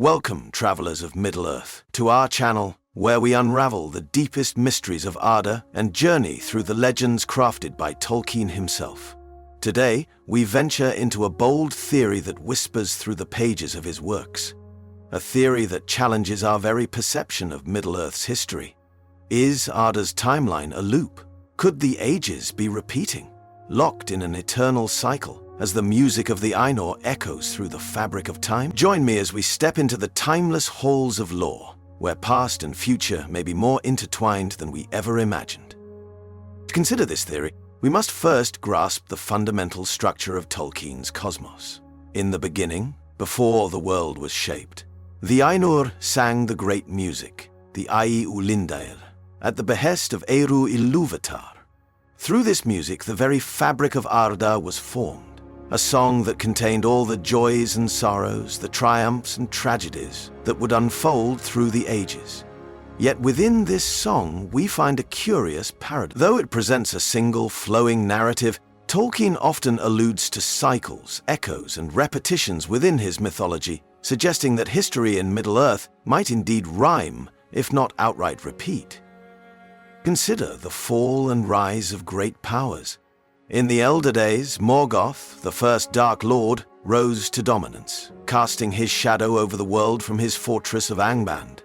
Welcome, travelers of Middle-earth, to our channel, where we unravel the deepest mysteries of Arda and journey through the legends crafted by Tolkien himself. Today, we venture into a bold theory that whispers through the pages of his works. A theory that challenges our very perception of Middle-earth's history. Is Arda's timeline a loop? Could the ages be repeating, locked in an eternal cycle, as the music of the Ainur echoes through the fabric of time? Join me as we step into the timeless halls of lore, where past and future may be more intertwined than we ever imagined. To consider this theory, we must first grasp the fundamental structure of Tolkien's cosmos. In the beginning, before the world was shaped, the Ainur sang the great music, the Ai Ulindael, at the behest of Eru Ilúvatar. Through this music, the very fabric of Arda was formed. A song that contained all the joys and sorrows, the triumphs and tragedies that would unfold through the ages. Yet within this song, we find a curious paradox. Though it presents a single, flowing narrative, Tolkien often alludes to cycles, echoes, and repetitions within his mythology, suggesting that history in Middle-earth might indeed rhyme, if not outright repeat. Consider the fall and rise of great powers. In the elder days, Morgoth, the first Dark Lord, rose to dominance, casting his shadow over the world from his fortress of Angband.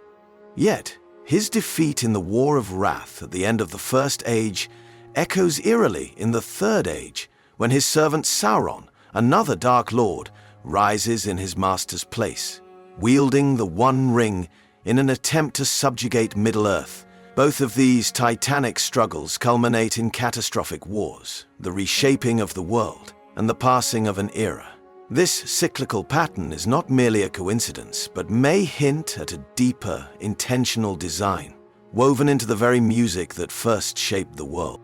Yet, his defeat in the War of Wrath at the end of the First Age echoes eerily in the Third Age, when his servant Sauron, another Dark Lord, rises in his master's place, wielding the One Ring in an attempt to subjugate Middle-earth. Both of these titanic struggles culminate in catastrophic wars, the reshaping of the world, and the passing of an era. This cyclical pattern is not merely a coincidence, but may hint at a deeper, intentional design, woven into the very music that first shaped the world.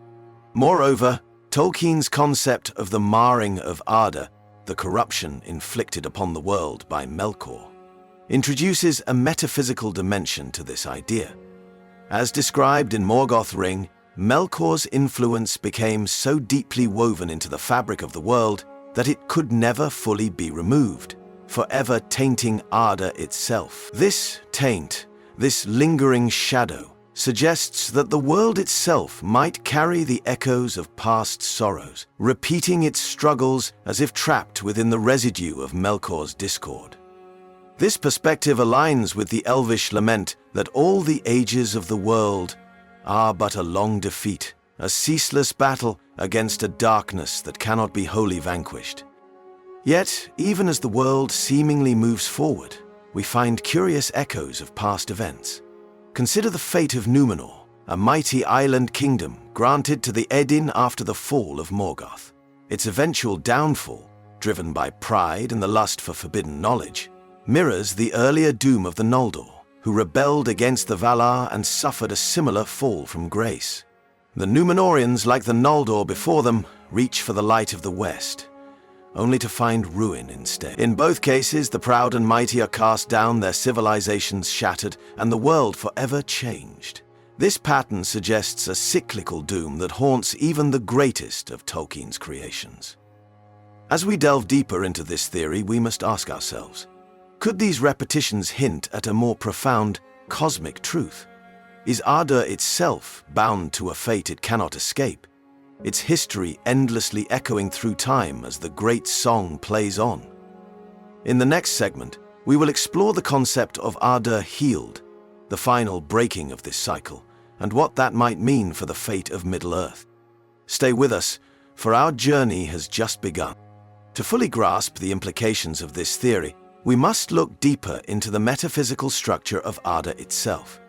Moreover, Tolkien's concept of the marring of Arda, the corruption inflicted upon the world by Melkor, introduces a metaphysical dimension to this idea. As described in Morgoth Ring, Melkor's influence became so deeply woven into the fabric of the world that it could never fully be removed, forever tainting Arda itself. This taint, this lingering shadow, suggests that the world itself might carry the echoes of past sorrows, repeating its struggles as if trapped within the residue of Melkor's discord. This perspective aligns with the elvish lament that all the ages of the world are but a long defeat, a ceaseless battle against a darkness that cannot be wholly vanquished. Yet, even as the world seemingly moves forward, we find curious echoes of past events. Consider the fate of Númenor, a mighty island kingdom granted to the Eddin after the fall of Morgoth. Its eventual downfall, driven by pride and the lust for forbidden knowledge, mirrors the earlier doom of the Noldor, who rebelled against the Valar and suffered a similar fall from grace. The Númenorians, like the Noldor before them, reach for the light of the West, only to find ruin instead. In both cases, the proud and mighty are cast down, their civilizations shattered, and the world forever changed. This pattern suggests a cyclical doom that haunts even the greatest of Tolkien's creations. As we delve deeper into this theory, we must ask ourselves, could these repetitions hint at a more profound cosmic truth? Is Arda itself bound to a fate it cannot escape, its history endlessly echoing through time as the great song plays on? In the next segment, we will explore the concept of Arda healed, the final breaking of this cycle, and what that might mean for the fate of Middle-earth. Stay with us, for our journey has just begun. To fully grasp the implications of this theory, we must look deeper into the metaphysical structure of Arda itself.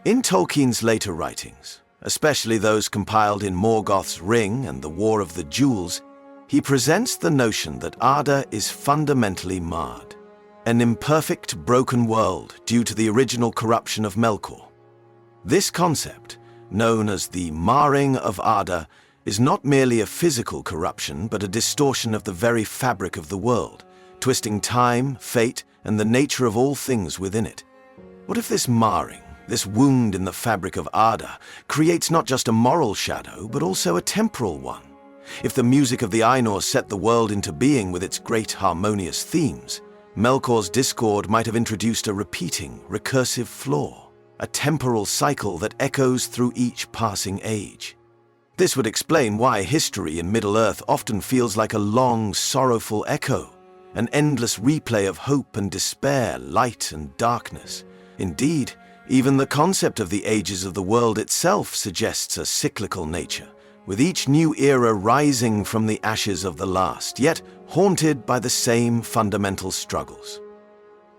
In Tolkien's later writings, especially those compiled in Morgoth's Ring and the War of the Jewels, he presents the notion that Arda is fundamentally marred, an imperfect, broken world due to the original corruption of Melkor. This concept, known as the marring of Arda, is not merely a physical corruption but a distortion of the very fabric of the world, twisting time, fate, and the nature of all things within it. What if this marring, this wound in the fabric of Arda, creates not just a moral shadow, but also a temporal one? If the music of the Ainur set the world into being with its great harmonious themes, Melkor's discord might have introduced a repeating, recursive flaw, a temporal cycle that echoes through each passing age. This would explain why history in Middle-earth often feels like a long, sorrowful echo, an endless replay of hope and despair, light and darkness. Indeed, even the concept of the ages of the world itself suggests a cyclical nature, with each new era rising from the ashes of the last, yet haunted by the same fundamental struggles.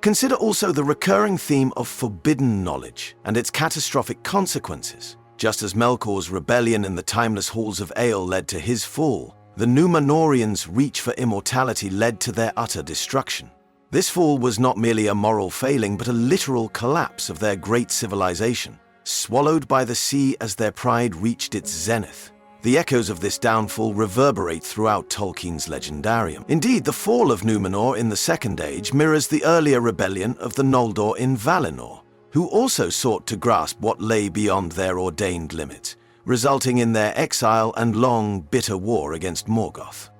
Consider also the recurring theme of forbidden knowledge and its catastrophic consequences. Just as Melkor's rebellion in the timeless halls of Ale led to his fall, the Númenóreans' reach for immortality led to their utter destruction. This fall was not merely a moral failing, but a literal collapse of their great civilization, swallowed by the sea as their pride reached its zenith. The echoes of this downfall reverberate throughout Tolkien's legendarium. Indeed, the fall of Númenor in the Second Age mirrors the earlier rebellion of the Noldor in Valinor, who also sought to grasp what lay beyond their ordained limits, resulting in their exile and long, bitter war against Morgoth.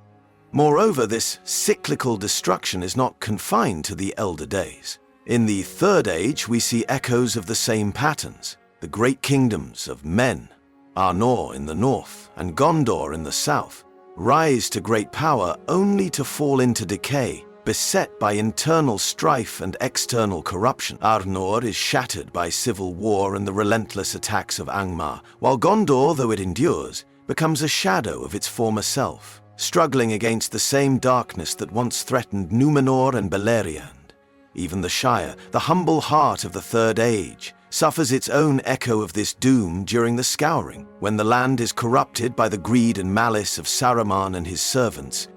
Moreover, this cyclical destruction is not confined to the Elder Days. In the Third Age, we see echoes of the same patterns. The great kingdoms of Men, Arnor in the north and Gondor in the south, rise to great power only to fall into decay, beset by internal strife and external corruption. Arnor is shattered by civil war and the relentless attacks of Angmar, while Gondor, though it endures, becomes a shadow of its former self, struggling against the same darkness that once threatened Númenor and Beleriand. Even the Shire, the humble heart of the Third Age, suffers its own echo of this doom during the Scouring, when the land is corrupted by the greed and malice of Saruman and his servants.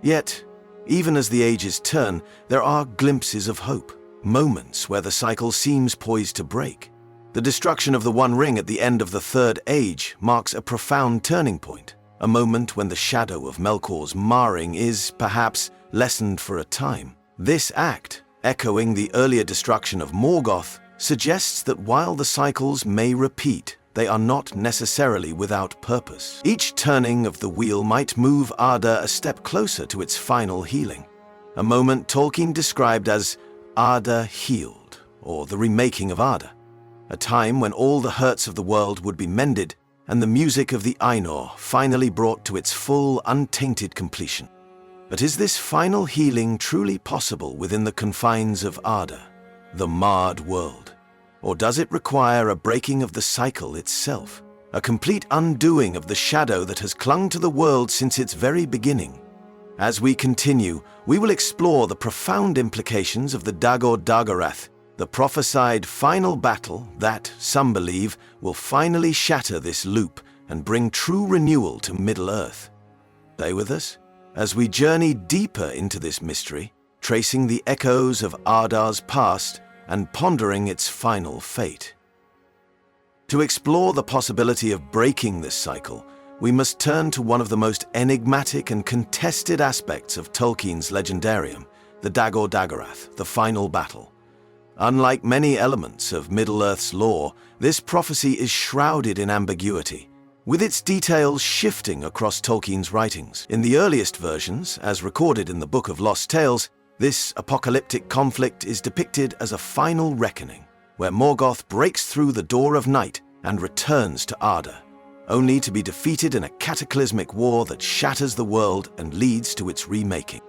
Yet, even as the ages turn, there are glimpses of hope, moments where the cycle seems poised to break. The destruction of the One Ring at the end of the Third Age marks a profound turning point, a moment when the shadow of Melkor's marring is, perhaps, lessened for a time. This act, echoing the earlier destruction of Morgoth, suggests that while the cycles may repeat, they are not necessarily without purpose. Each turning of the wheel might move Arda a step closer to its final healing, a moment Tolkien described as Arda healed, or the remaking of Arda, a time when all the hurts of the world would be mended and the music of the Ainur finally brought to its full, untainted completion. But is this final healing truly possible within the confines of Arda, the marred world? Or does it require a breaking of the cycle itself, a complete undoing of the shadow that has clung to the world since its very beginning? As we continue, we will explore the profound implications of the Dagor-Dagarath, the prophesied final battle that, some believe, will finally shatter this loop and bring true renewal to Middle-earth. Stay with us as we journey deeper into this mystery, tracing the echoes of Arda's past and pondering its final fate. To explore the possibility of breaking this cycle, we must turn to one of the most enigmatic and contested aspects of Tolkien's legendarium, the Dagor-Dagarath, the final battle. Unlike many elements of Middle-earth's lore, this prophecy is shrouded in ambiguity, with its details shifting across Tolkien's writings. In the earliest versions, as recorded in the Book of Lost Tales, this apocalyptic conflict is depicted as a final reckoning, where Morgoth breaks through the door of night and returns to Arda, only to be defeated in a cataclysmic war that shatters the world and leads to its remaking.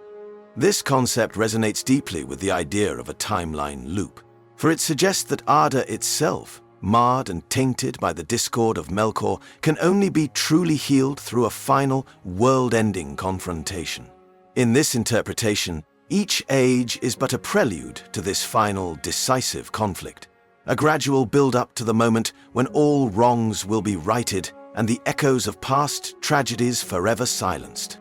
This concept resonates deeply with the idea of a timeline loop, for it suggests that Arda itself, marred and tainted by the discord of Melkor, can only be truly healed through a final, world-ending confrontation. In this interpretation, each age is but a prelude to this final, decisive conflict, a gradual build-up to the moment when all wrongs will be righted and the echoes of past tragedies forever silenced.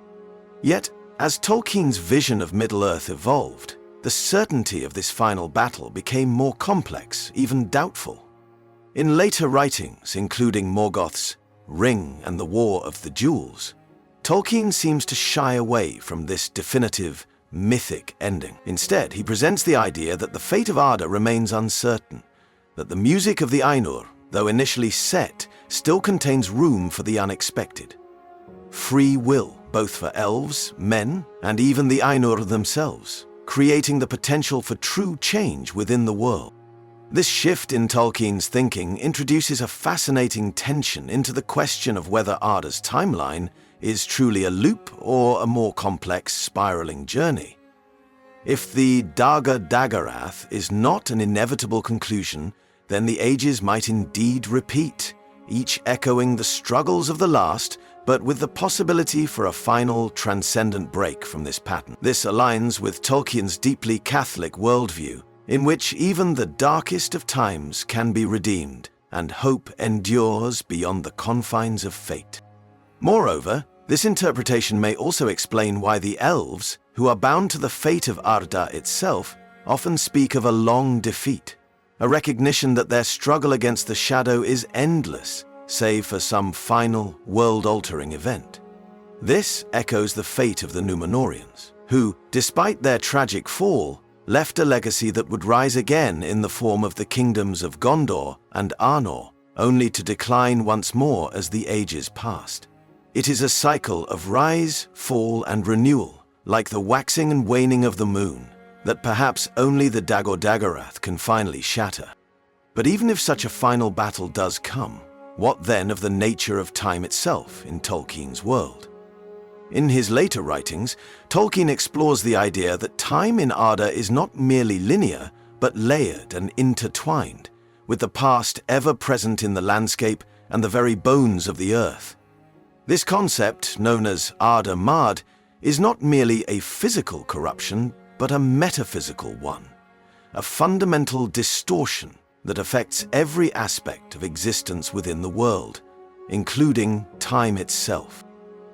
Yet, as Tolkien's vision of Middle-earth evolved, the certainty of this final battle became more complex, even doubtful. In later writings, including Morgoth's Ring and the War of the Jewels, Tolkien seems to shy away from this definitive, mythic ending. Instead, he presents the idea that the fate of Arda remains uncertain, that the music of the Ainur, though initially set, still contains room for the unexpected. Free will, both for elves, men, and even the Ainur themselves. creating the potential for true change within the world. This shift in Tolkien's thinking introduces a fascinating tension into the question of whether Arda's timeline is truly a loop or a more complex spiraling journey. If the Dagor Dagorath is not an inevitable conclusion, then the ages might indeed repeat, each echoing the struggles of the last, but with the possibility for a final transcendent break from this pattern. This aligns with Tolkien's deeply Catholic worldview, in which even the darkest of times can be redeemed, and hope endures beyond the confines of fate. Moreover, this interpretation may also explain why the elves, who are bound to the fate of Arda itself, often speak of a long defeat, a recognition that their struggle against the shadow is endless, save for some final, world-altering event. This echoes the fate of the Númenóreans, who, despite their tragic fall, left a legacy that would rise again in the form of the kingdoms of Gondor and Arnor, only to decline once more as the ages passed. It is a cycle of rise, fall, and renewal, like the waxing and waning of the moon, that perhaps only the Dagor Dagorath can finally shatter. But even if such a final battle does come, what then of the nature of time itself in Tolkien's world? In his later writings, Tolkien explores the idea that time in Arda is not merely linear, but layered and intertwined, with the past ever present in the landscape and the very bones of the earth. This concept, known as Arda Mad, is not merely a physical corruption, but a metaphysical one, a fundamental distortion that affects every aspect of existence within the world, including time itself.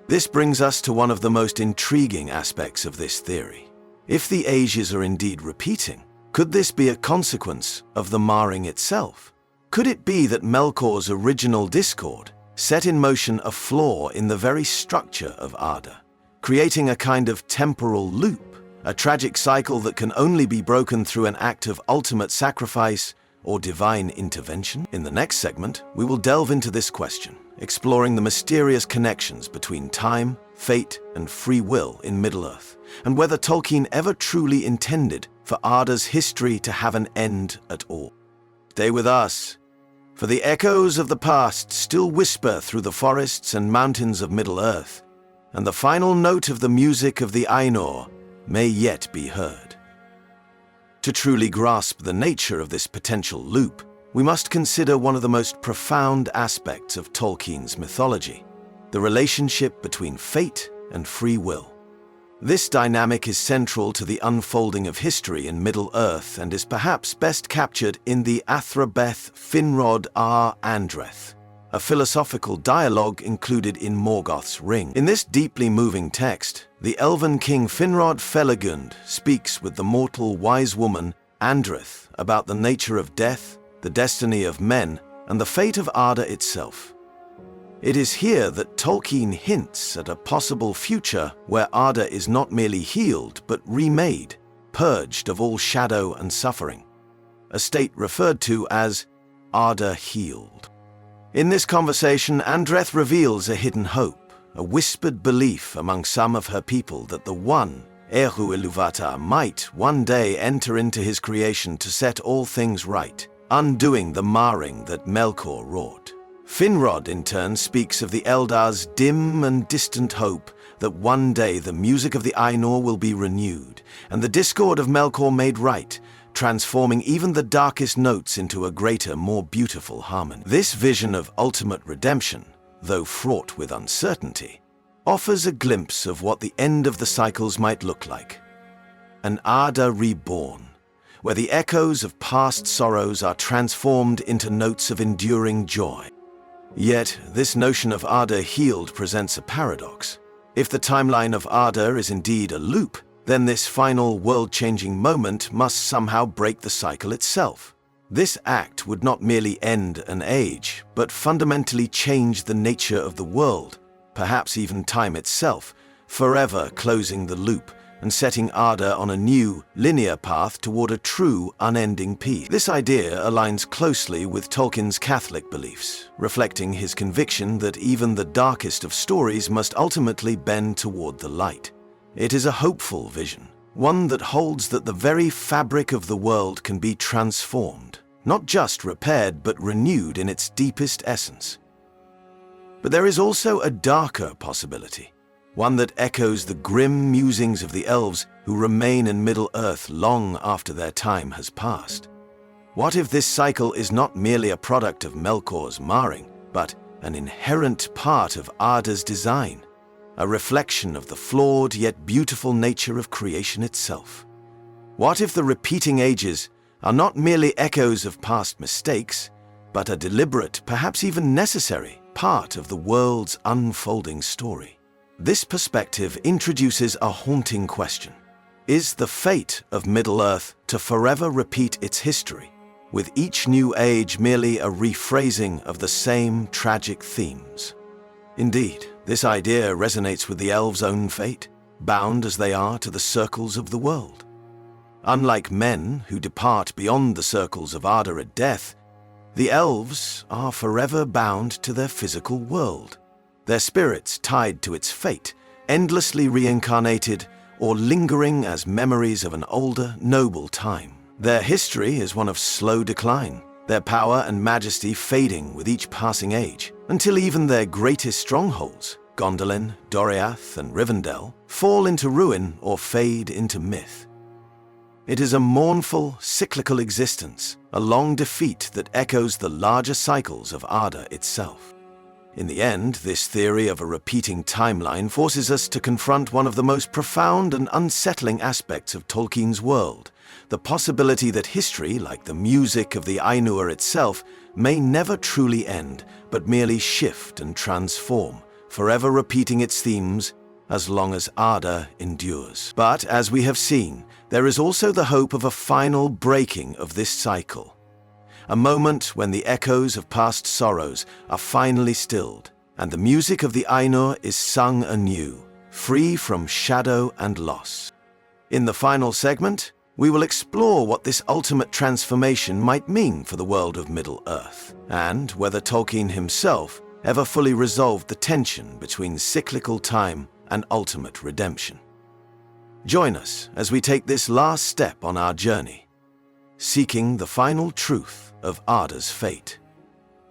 This brings us to one of the most intriguing aspects of this theory. If the ages are indeed repeating, could this be a consequence of the marring itself? Could it be that Melkor's original discord set in motion a flaw in the very structure of Arda, creating a kind of temporal loop, a tragic cycle that can only be broken through an act of ultimate sacrifice or divine intervention? In the next segment, we will delve into this question, exploring the mysterious connections between time, fate, and free will in Middle-earth, and whether Tolkien ever truly intended for Arda's history to have an end at all. Stay with us, for the echoes of the past still whisper through the forests and mountains of Middle-earth, and the final note of the music of the Ainur may yet be heard. To truly grasp the nature of this potential loop, we must consider one of the most profound aspects of Tolkien's mythology, the relationship between fate and free will. This dynamic is central to the unfolding of history in Middle-earth and is perhaps best captured in the Athrabeth Finrod ar Andreth, a philosophical dialogue included in Morgoth's Ring. In this deeply moving text, the elven king Finrod Felagund speaks with the mortal wise woman Andreth about the nature of death, the destiny of men, and the fate of Arda itself. It is here that Tolkien hints at a possible future where Arda is not merely healed but remade, purged of all shadow and suffering, a state referred to as Arda healed. In this conversation, Andreth reveals a hidden hope, a whispered belief among some of her people that the one, Eru Ilúvatar, might one day enter into his creation to set all things right, undoing the marring that Melkor wrought. Finrod, in turn, speaks of the Eldar's dim and distant hope that one day the music of the Ainur will be renewed, and the discord of Melkor made right, transforming even the darkest notes into a greater, more beautiful harmony. This vision of ultimate redemption, though fraught with uncertainty, offers a glimpse of what the end of the cycles might look like. An Arda reborn, where the echoes of past sorrows are transformed into notes of enduring joy. Yet, this notion of Arda healed presents a paradox. If the timeline of Arda is indeed a loop, then this final world-changing moment must somehow break the cycle itself. This act would not merely end an age, but fundamentally change the nature of the world, perhaps even time itself, forever closing the loop and setting Arda on a new, linear path toward a true, unending peace. This idea aligns closely with Tolkien's Catholic beliefs, reflecting his conviction that even the darkest of stories must ultimately bend toward the light. It is a hopeful vision, one that holds that the very fabric of the world can be transformed, not just repaired but renewed in its deepest essence. But there is also a darker possibility, one that echoes the grim musings of the elves who remain in Middle-earth long after their time has passed. What if this cycle is not merely a product of Melkor's marring, but an inherent part of Arda's design, a reflection of the flawed yet beautiful nature of creation itself? What if the repeating ages are not merely echoes of past mistakes, but a deliberate, perhaps even necessary, part of the world's unfolding story? This perspective introduces a haunting question. Is the fate of Middle-earth to forever repeat its history, with each new age merely a rephrasing of the same tragic themes? Indeed, this idea resonates with the elves' own fate, bound as they are to the circles of the world. Unlike men who depart beyond the circles of Arda at death, the elves are forever bound to their physical world, their spirits tied to its fate, endlessly reincarnated or lingering as memories of an older, noble time. Their history is one of slow decline, their power and majesty fading with each passing age, until even their greatest strongholds, Gondolin, Doriath, and Rivendell, fall into ruin or fade into myth. It is a mournful, cyclical existence, a long defeat that echoes the larger cycles of Arda itself. In the end, this theory of a repeating timeline forces us to confront one of the most profound and unsettling aspects of Tolkien's world, the possibility that history, like the music of the Ainur itself, may never truly end, but merely shift and transform, forever repeating its themes as long as Arda endures. But, as we have seen, there is also the hope of a final breaking of this cycle. A moment when the echoes of past sorrows are finally stilled, and the music of the Ainur is sung anew, free from shadow and loss. In the final segment, we will explore what this ultimate transformation might mean for the world of Middle-earth, and whether Tolkien himself ever fully resolved the tension between cyclical time and ultimate redemption. Join us as we take this last step on our journey, seeking the final truth of Arda's fate.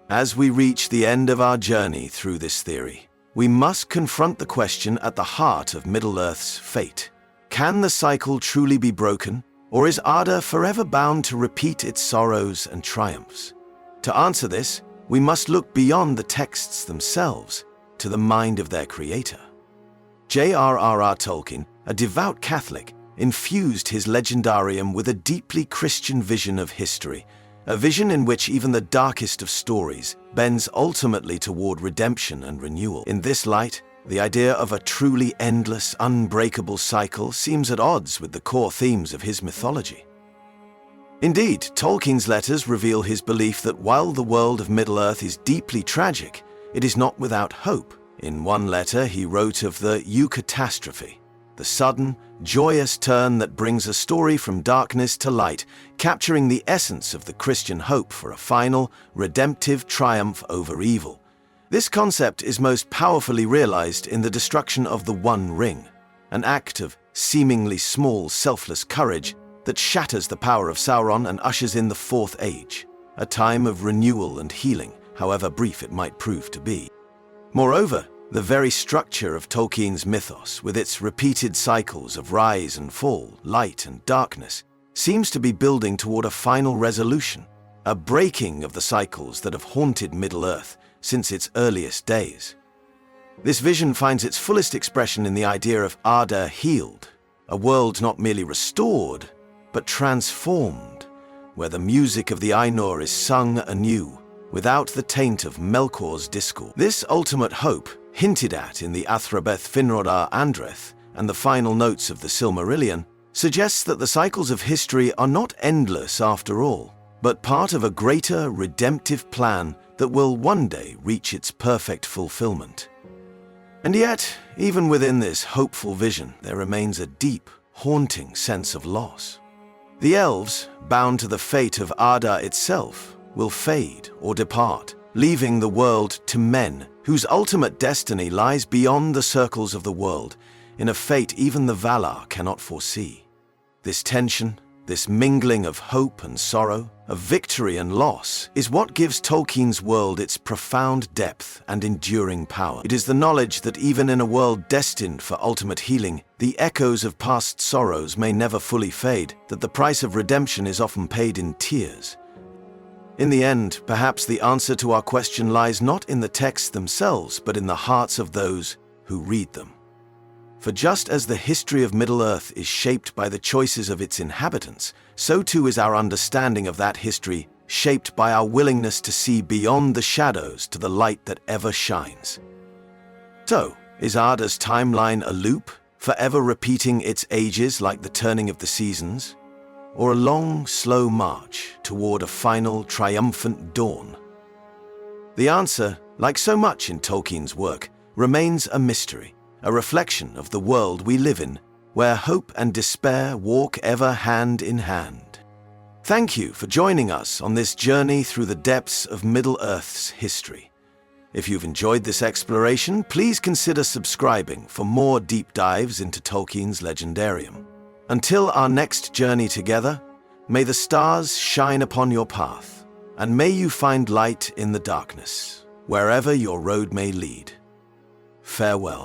As we reach the end of our journey through this theory, we must confront the question at the heart of Middle-earth's fate. Can the cycle truly be broken, or is Arda forever bound to repeat its sorrows and triumphs? To answer this, we must look beyond the texts themselves to the mind of their creator. J.R.R. Tolkien, a devout Catholic, infused his legendarium with a deeply Christian vision of history, a vision in which even the darkest of stories bends ultimately toward redemption and renewal. In this light, the idea of a truly endless, unbreakable cycle seems at odds with the core themes of his mythology. Indeed, Tolkien's letters reveal his belief that while the world of Middle-earth is deeply tragic, it is not without hope. In one letter, he wrote of the eucatastrophe, the sudden, joyous turn that brings a story from darkness to light, capturing the essence of the Christian hope for a final, redemptive triumph over evil. This concept is most powerfully realized in the destruction of the One Ring, an act of seemingly small, selfless courage that shatters the power of Sauron and ushers in the Fourth Age, a time of renewal and healing, however brief it might prove to be. Moreover, the very structure of Tolkien's mythos, with its repeated cycles of rise and fall, light and darkness, seems to be building toward a final resolution, a breaking of the cycles that have haunted Middle-earth since its earliest days. This vision finds its fullest expression in the idea of Arda healed, a world not merely restored, but transformed, where the music of the Ainur is sung anew, without the taint of Melkor's discord. This ultimate hope, hinted at in the Athrabeth Finrod ar Andreth and the final notes of the Silmarillion, suggests that the cycles of history are not endless after all, but part of a greater redemptive plan that will one day reach its perfect fulfillment. And yet, even within this hopeful vision, there remains a deep, haunting sense of loss. The elves, bound to the fate of Arda itself, will fade or depart, leaving the world to men whose ultimate destiny lies beyond the circles of the world, in a fate even the Valar cannot foresee. This tension, this mingling of hope and sorrow, of victory and loss, is what gives Tolkien's world its profound depth and enduring power. It is the knowledge that even in a world destined for ultimate healing, the echoes of past sorrows may never fully fade, that the price of redemption is often paid in tears. In the end, perhaps the answer to our question lies not in the texts themselves, but in the hearts of those who read them. For just as the history of Middle-earth is shaped by the choices of its inhabitants, so too is our understanding of that history shaped by our willingness to see beyond the shadows to the light that ever shines. So, is Arda's timeline a loop, forever repeating its ages like the turning of the seasons? Or a long, slow march toward a final, triumphant dawn? The answer, like so much in Tolkien's work, remains a mystery, a reflection of the world we live in, where hope and despair walk ever hand in hand. Thank you for joining us on this journey through the depths of Middle-earth's history. If you've enjoyed this exploration, please consider subscribing for more deep dives into Tolkien's legendarium. Until our next journey together, may the stars shine upon your path, and may you find light in the darkness, wherever your road may lead. Farewell.